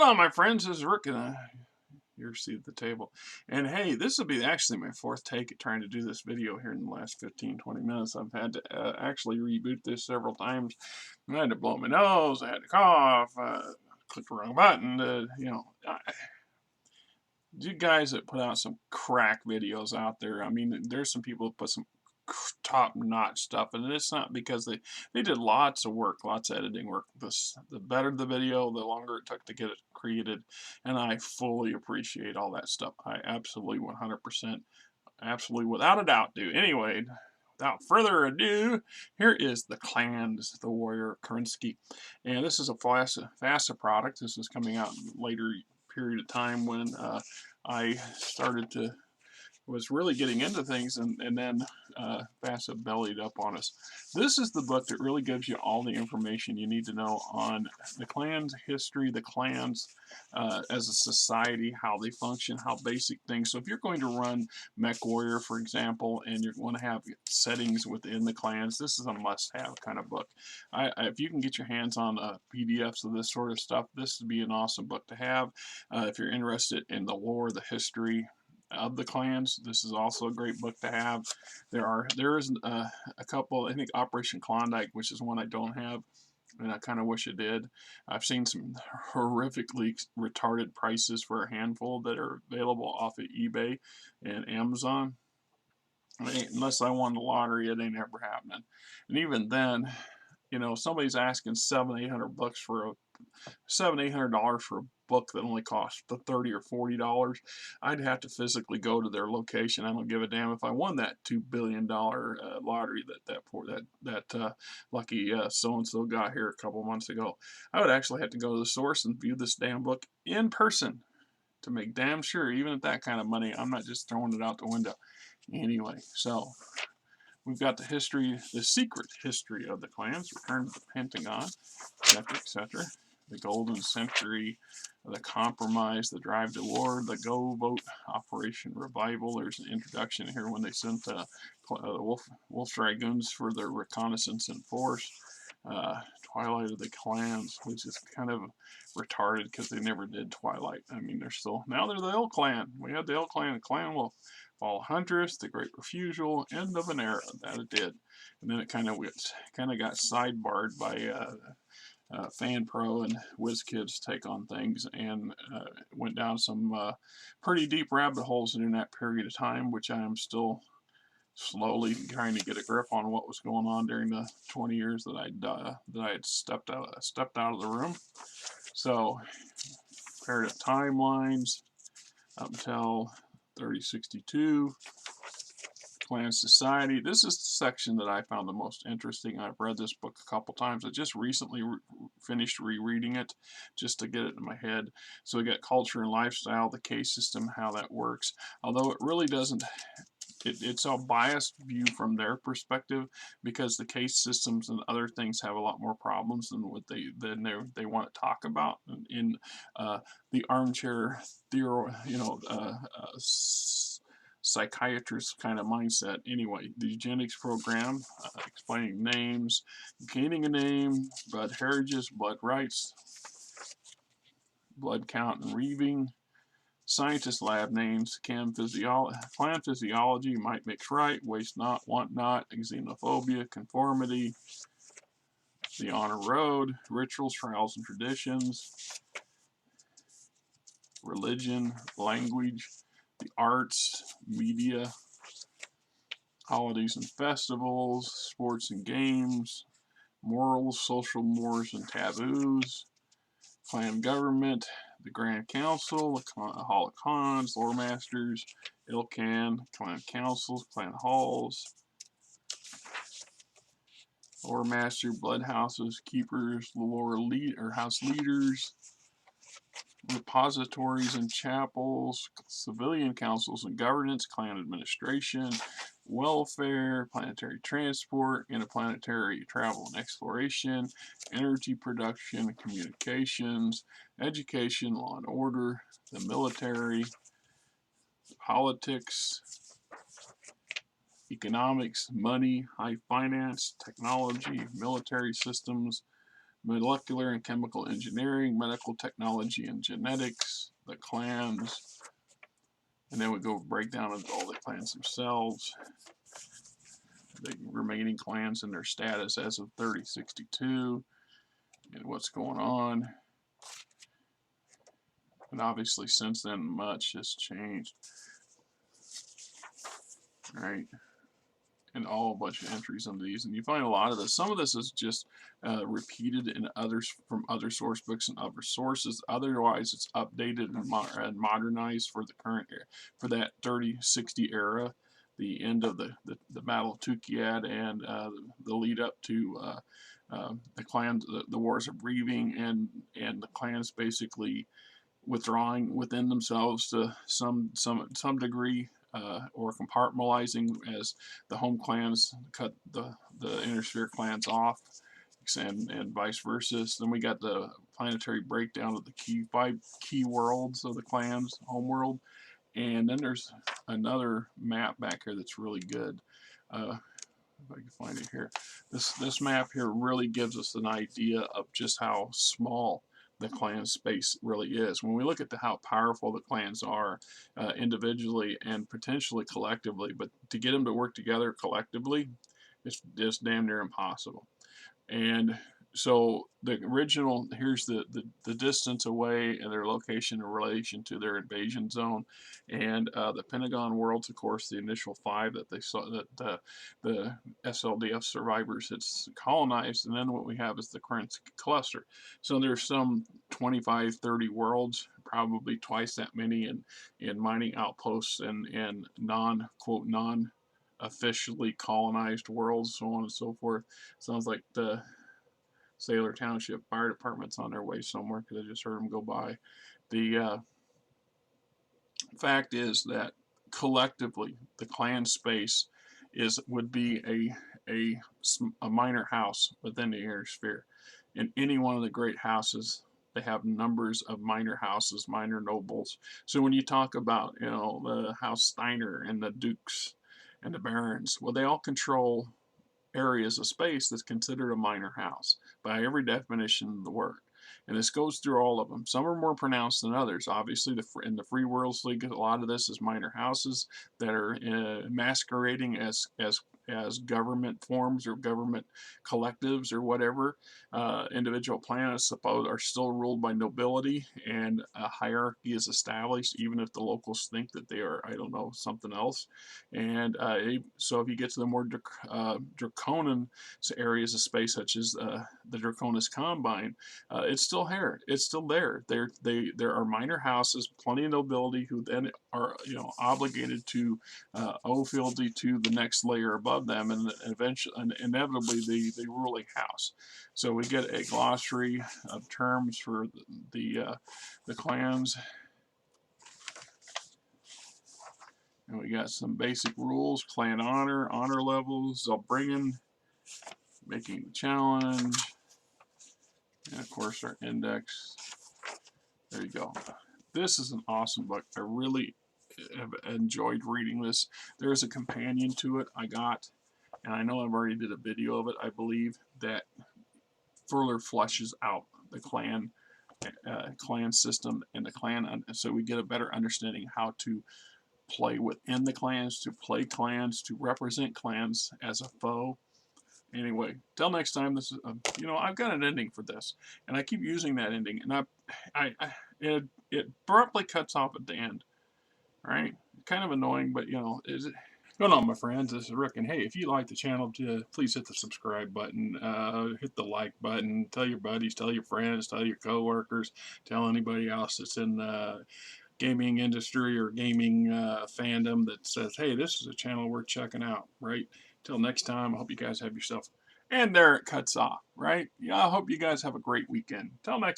Hello, my friends. This is Rick, and your seat at the table. And hey, this will be actually my fourth take at trying to do this video here in the last 15-20 minutes. I've had to actually reboot this several times. I had to blow my nose. I had to cough. Click the wrong button. You guys that put out some crack videos out there. I mean, there's some people that put some top-notch stuff, and it's not because they did lots of work, lots of editing work. The better the video, the longer it took to get it created, and I fully appreciate all that stuff. I absolutely 100%, absolutely without a doubt do. Anyway, without further ado, here is the Clans, the Warrior Kerensky, and this is a FASA product. This is coming out in later period of time when I started to was really getting into things, and then FASA bellied up on us. This is the book that really gives you all the information you need to know on the clans' history, the clans as a society, how they function, how basic things. So if you're going to run Mech Warrior, for example, and you want to have settings within the clans, this is a must-have kind of book. If you can get your hands on PDFs of this sort of stuff, this would be an awesome book to have. If you're interested in the lore, the history of the clans, this is also a great book to have. There is a couple, I think Operation Klondike, which is one I don't have, and I kind of wish it did. I've seen some horrifically retarded prices for a handful that are available off of eBay and Amazon. Unless I won the lottery, it ain't ever happening. And even then, you know, somebody's asking $700-800 for a $700-800 for a book that only costs $30 or $40. I'd have to physically go to their location. I don't give a damn if I won that $2 billion lottery that lucky so and so got here a couple months ago. I would actually have to go to the source and view this damn book in person to make damn sure, even at that kind of money, I'm not just throwing it out the window. Anyway, so we've got the history, the secret history of the clans, return to the Pentagon, etc., etc. The Golden Century, the Compromise, the Drive to War, the Go Vote, Operation Revival. There's an introduction here when they sent Wolf Dragoons for their reconnaissance in force. Twilight of the Clans, which is kind of retarded because they never did Twilight. I mean, now they're the Ill Clan. We had the Ill Clan, the Clan Wolf, Fall Huntress, the Great Refusal, end of an era. That it did, and then it kind of got sidebarred by Fan Pro and WizKids take on things, and went down some pretty deep rabbit holes in that period of time, which I am still slowly trying to get a grip on what was going on during the 20 years that I had stepped out of the room. So, comparative timelines up until 3062. Clan Society. This is the section that I found the most interesting. I've read this book a couple times. I just recently finished rereading it just to get it in my head. So we got culture and lifestyle, the case system, how that works. Although it really doesn't, it's a biased view from their perspective because the case systems and other things have a lot more problems than what they want to talk about in the armchair theory, psychiatrist kind of mindset. Anyway, the eugenics program, explaining names, gaining a name, blood heritages, blood rights, blood count and reaving, scientist lab names, clan physiology, might mix right, waste not, want not, xenophobia, conformity, the honor road, rituals, trials and traditions, religion, language, the arts, media, holidays and festivals, sports and games, morals, social mores and taboos, clan government, the Grand Council, the Hall of Khans, Lore Masters, Ilkhan, clan councils, clan halls, Lore Master, blood houses, keepers, house leaders, repositories and chapels, civilian councils and governance, clan administration, welfare, planetary transport, interplanetary travel and exploration, energy production, communications, education, law and order, the military, politics, economics, money, high finance, technology, military systems, molecular and chemical engineering, medical technology and genetics, the clans, and then we go break down into all the clans themselves, the remaining clans and their status as of 3062, and what's going on. And obviously since then much has changed. Right, and all a bunch of entries on these, and you find a lot of this. Some of this is just repeated in others from other source books and other sources. Otherwise, it's updated and modernized for the current era, for that 3060 era, the end of the Battle of Tukiad and the lead up to the clans, the Wars of Breathing, and the clans basically withdrawing within themselves to some degree, or compartmentalizing as the home clans cut the inner sphere clans off, and vice versa. So then we got the planetary breakdown of the 5 key worlds of the clans, homeworld, and then there's another map back here that's really good. If I can find it here, this map here really gives us an idea of just how small the clan space really is. When we look at how powerful the clans are individually and potentially collectively, but to get them to work together collectively, it's just damn near impossible. And so the original, here's the distance away and their location in relation to their invasion zone, and the Pentagon worlds, of course, the initial 5 that they saw, that the SLDF survivors had colonized, and then what we have is the Kerensky cluster. So there's some 25, 30 worlds, probably twice that many in mining outposts and quote non officially colonized worlds, so on and so forth. Sounds like the Sailor Township Fire Department's on their way somewhere, because I just heard them go by. The fact is that collectively the clan space would be a minor house within the inner sphere. In any one of the great houses, they have numbers of minor houses, minor nobles. So when you talk about, the House Steiner and the Dukes and the Barons, well, they all control areas of space that's considered a minor house by every definition of the word. And this goes through all of them. Some are more pronounced than others. Obviously, in the Free Worlds League, a lot of this is minor houses that are masquerading as government forms or government collectives or whatever. Individual planets are still ruled by nobility, and a hierarchy is established, even if the locals think that they are, I don't know, something else. And so if you get to the more draconian areas of space, such as the Draconis Combine, it's still here. It's still there. There are minor houses, plenty of nobility, who then are obligated to owe fealty to the next layer above them, and eventually and inevitably the ruling house. So we get a glossary of terms for the clans, and we got some basic rules: clan honor levels, Zellbringen, making the challenge, and of course our index. There you go. This is an awesome book. I really have enjoyed reading this. There's a companion to it I got, and I know I've already did a video of it, I believe, that further fleshes out the clan system and the clan, so we get a better understanding how to play within the clans, to play clans, to represent clans as a foe. Anyway, till next time. This is I've got an ending for this, and I keep using that ending, and it abruptly cuts off at the end. Right? Kind of annoying, but is it? Going on, my friends? This is Rick, and hey, if you like the channel, please hit the subscribe button, hit the like button, tell your buddies, tell your friends, tell your coworkers, tell anybody else that's in the gaming industry or gaming fandom that says, hey, this is a channel worth checking out, right? Till next time, I hope you guys have yourself, and there it cuts off, right? Yeah, I hope you guys have a great weekend. Till next time.